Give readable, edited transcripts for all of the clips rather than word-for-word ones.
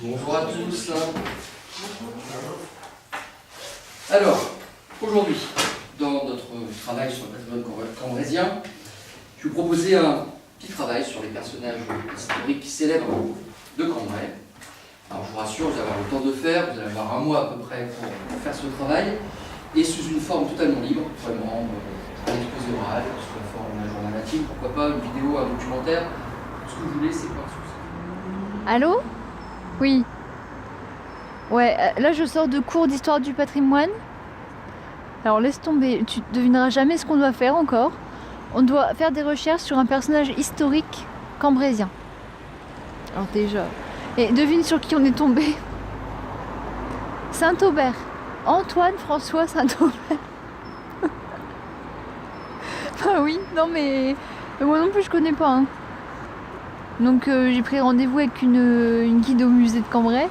Bonjour à tous. Alors, aujourd'hui, dans notre travail sur le patrimoine cambréisien, je vais vous proposer un petit travail sur les personnages historiques célèbres de Cambrai. Alors je vous rassure, vous allez avoir le temps de le faire, vous allez avoir un mois à peu près pour faire ce travail, et sous une forme totalement libre, vraiment un exposé oral, sous la forme journalistique, pourquoi pas une vidéo, un documentaire, ce que vous voulez, c'est pas de souci. Allô? Oui. Ouais, là je sors de cours d'histoire du patrimoine. Alors laisse tomber, tu devineras jamais ce qu'on doit faire encore. On doit faire des recherches sur un personnage historique cambrésien. Alors déjà. Et devine sur qui on est tombé. Saint-Aubert. Antoine François Saint-Aubert. Bah oui, non mais moi non plus je connais pas. Hein. Donc j'ai pris rendez-vous avec une guide au musée de Cambrai.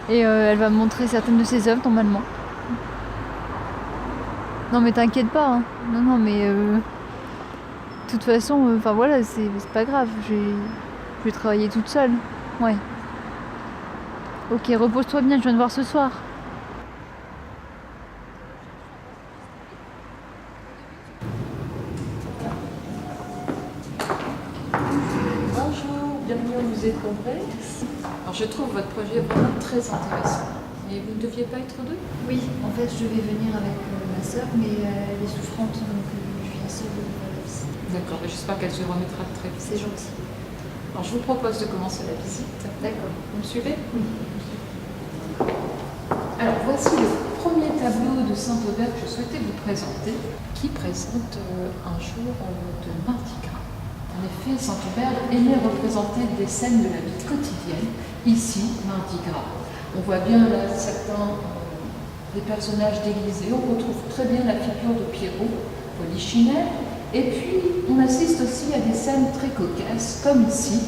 Et elle va me montrer certaines de ses œuvres normalement. Non mais t'inquiète pas, hein. Non mais de toute façon, enfin voilà, c'est pas grave, je vais travailler toute seule. Ouais. Ok, repose-toi bien, je viens de voir ce soir. Bonjour, bienvenue au musée de Cambrai. Alors je trouve votre projet vraiment très intéressant. Mais vous ne deviez pas être deux? Oui, en fait je vais venir avec ma soeur, mais elle est souffrante, donc je viens seule. D'accord, mais j'espère qu'elle se remettra très vite. C'est gentil. Alors je vous propose de commencer la visite. D'accord. Vous me suivez? Oui. Alors voici le premier tableau de Saint-Aubert que je souhaitais vous présenter, qui présente un jour de Mardi Gras. En effet, Saint-Aubert aimait représenter des scènes de la vie quotidienne, ici, Mardi Gras. On voit bien là certains des personnages déguisés, on retrouve très bien la figure de Pierrot, Polichinelle, et puis on assiste aussi à des scènes très cocasses, comme ici,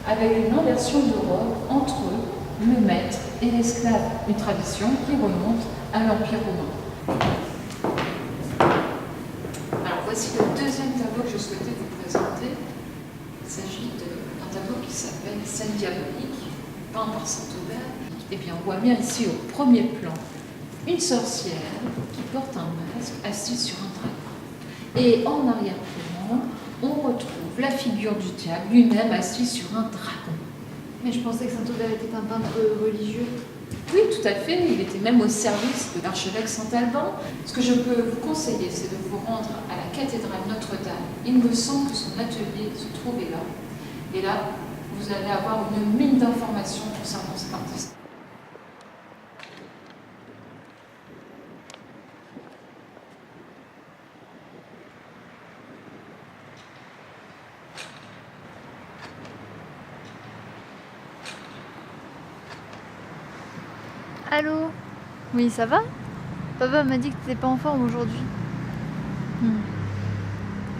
avec une inversion de rôle entre le maître et l'esclave, une tradition qui remonte à l'Empire romain. Alors voici le deuxième tableau que je souhaitais vous présenter. Il s'agit d'un tableau qui s'appelle Scène diabolique, peint par Saint-Aubert. Eh bien, on voit bien ici au premier plan une sorcière qui porte un masque assise sur un dragon. Et en arrière-plan, on retrouve la figure du diable lui-même assis sur un dragon. Mais je pensais que Saint-Aubert était un peintre religieux. Oui, tout à fait. Il était même au service de l'archevêque Saint-Alban. Ce que je peux vous conseiller, c'est de vous rendre à la cathédrale Notre-Dame. Il me semble que son atelier se trouvait là. Et là, vous allez avoir une mine d'informations concernant cet artiste. Allô? Oui, ça va? Papa m'a dit que t'étais pas en forme aujourd'hui.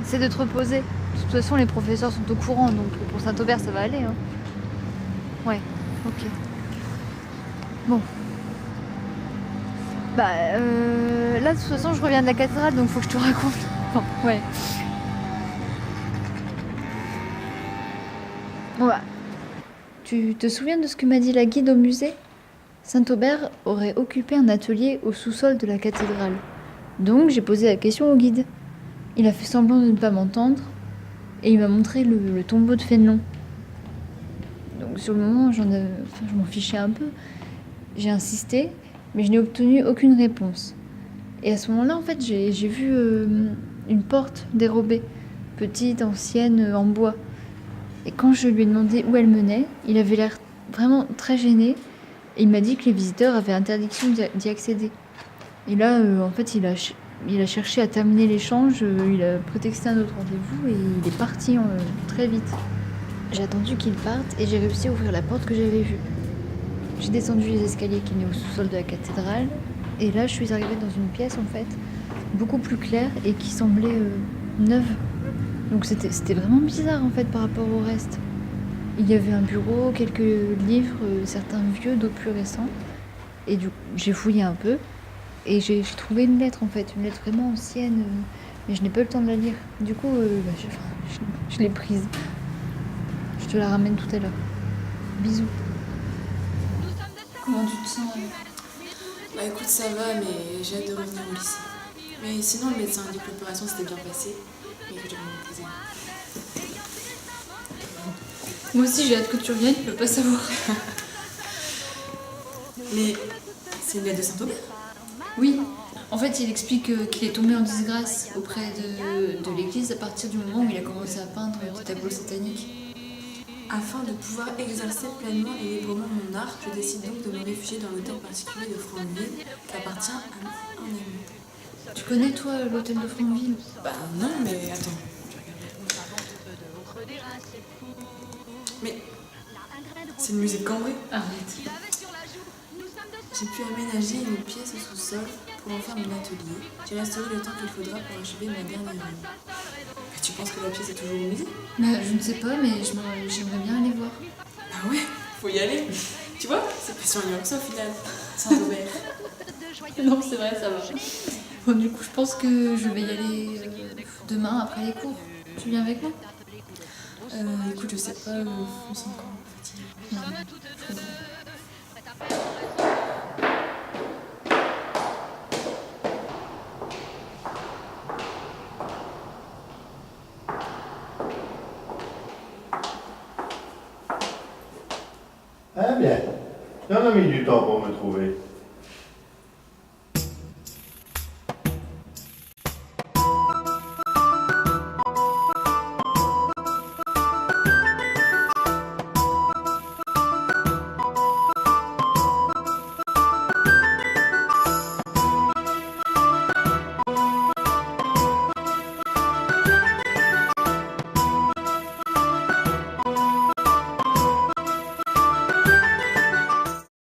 Essaie de te reposer. De toute façon, les professeurs sont au courant, donc pour Saint-Aubert, ça va aller. Hein. Ouais, ok. Bon. Bah, là, de toute façon, je reviens de la cathédrale, donc faut que je te raconte. Bon, ouais. Bon, bah. Tu te souviens de ce que m'a dit la guide au musée? Saint-Aubert aurait occupé un atelier au sous-sol de la cathédrale. Donc, j'ai posé la question au guide. Il a fait semblant de ne pas m'entendre et il m'a montré le tombeau de Fénelon. Donc sur le moment, je m'en fichais un peu. J'ai insisté, mais je n'ai obtenu aucune réponse. Et à ce moment-là, en fait, j'ai vu une porte dérobée, petite, ancienne, en bois. Et quand je lui ai demandé où elle menait, il avait l'air vraiment très gêné. Et il m'a dit que les visiteurs avaient interdiction d'y accéder. Et là, en fait, il a cherché à terminer l'échange, il a prétexté un autre rendez-vous et il est parti très vite. J'ai attendu qu'il parte et j'ai réussi à ouvrir la porte que j'avais vue. J'ai descendu les escaliers qui menaient au sous-sol de la cathédrale et là je suis arrivée dans une pièce en fait beaucoup plus claire et qui semblait neuve. Donc c'était vraiment bizarre en fait par rapport au reste. Il y avait un bureau, quelques livres, certains vieux, d'autres plus récents. Et du coup, j'ai fouillé un peu. Et j'ai trouvé une lettre en fait, une lettre vraiment ancienne, mais je n'ai pas eu le temps de la lire. Du coup, je l'ai prise. Je te la ramène tout à l'heure. Bisous. tu te sens Bah écoute, ça va, mais j'ai hâte de revenir au lycée. Mais sinon, le médecin a dit que l'opération s'était bien passée, mais que j'ai vraiment plaisir. Moi aussi, j'ai hâte que tu reviennes, tu peux pas savoir. Mais c'est une lettre de Saint-Aubert? Oui, en fait, il explique qu'il est tombé en disgrâce auprès de l'église à partir du moment où il a commencé à peindre des tableaux sataniques. Afin de pouvoir exercer pleinement et librement mon art, je décide donc de me réfugier dans l'hôtel particulier de Franqueville qui appartient à un ami. Tu connais, toi, l'hôtel de Franqueville? Bah non, mais attends. Mais c'est le musée de Cambrai. Arrête. J'ai pu aménager une pièce au sous-sol pour en faire mon atelier. J'y resterai le temps qu'il faudra pour achever ma dernière œuvre. Mais tu penses que la pièce est toujours au musée? Bah, je ne sais pas, mais j'aimerais bien aller voir. Bah ouais, faut y aller. Tu vois, c'est pas sur New York ça au final. Saint-Aubert. Non, c'est vrai, ça va. Bon, du coup, je pense que je vais y aller demain après les cours. Tu viens avec moi? Écoute, je sais pas, on sent encore fatigué. Ah bien, il en a mis du temps pour me trouver.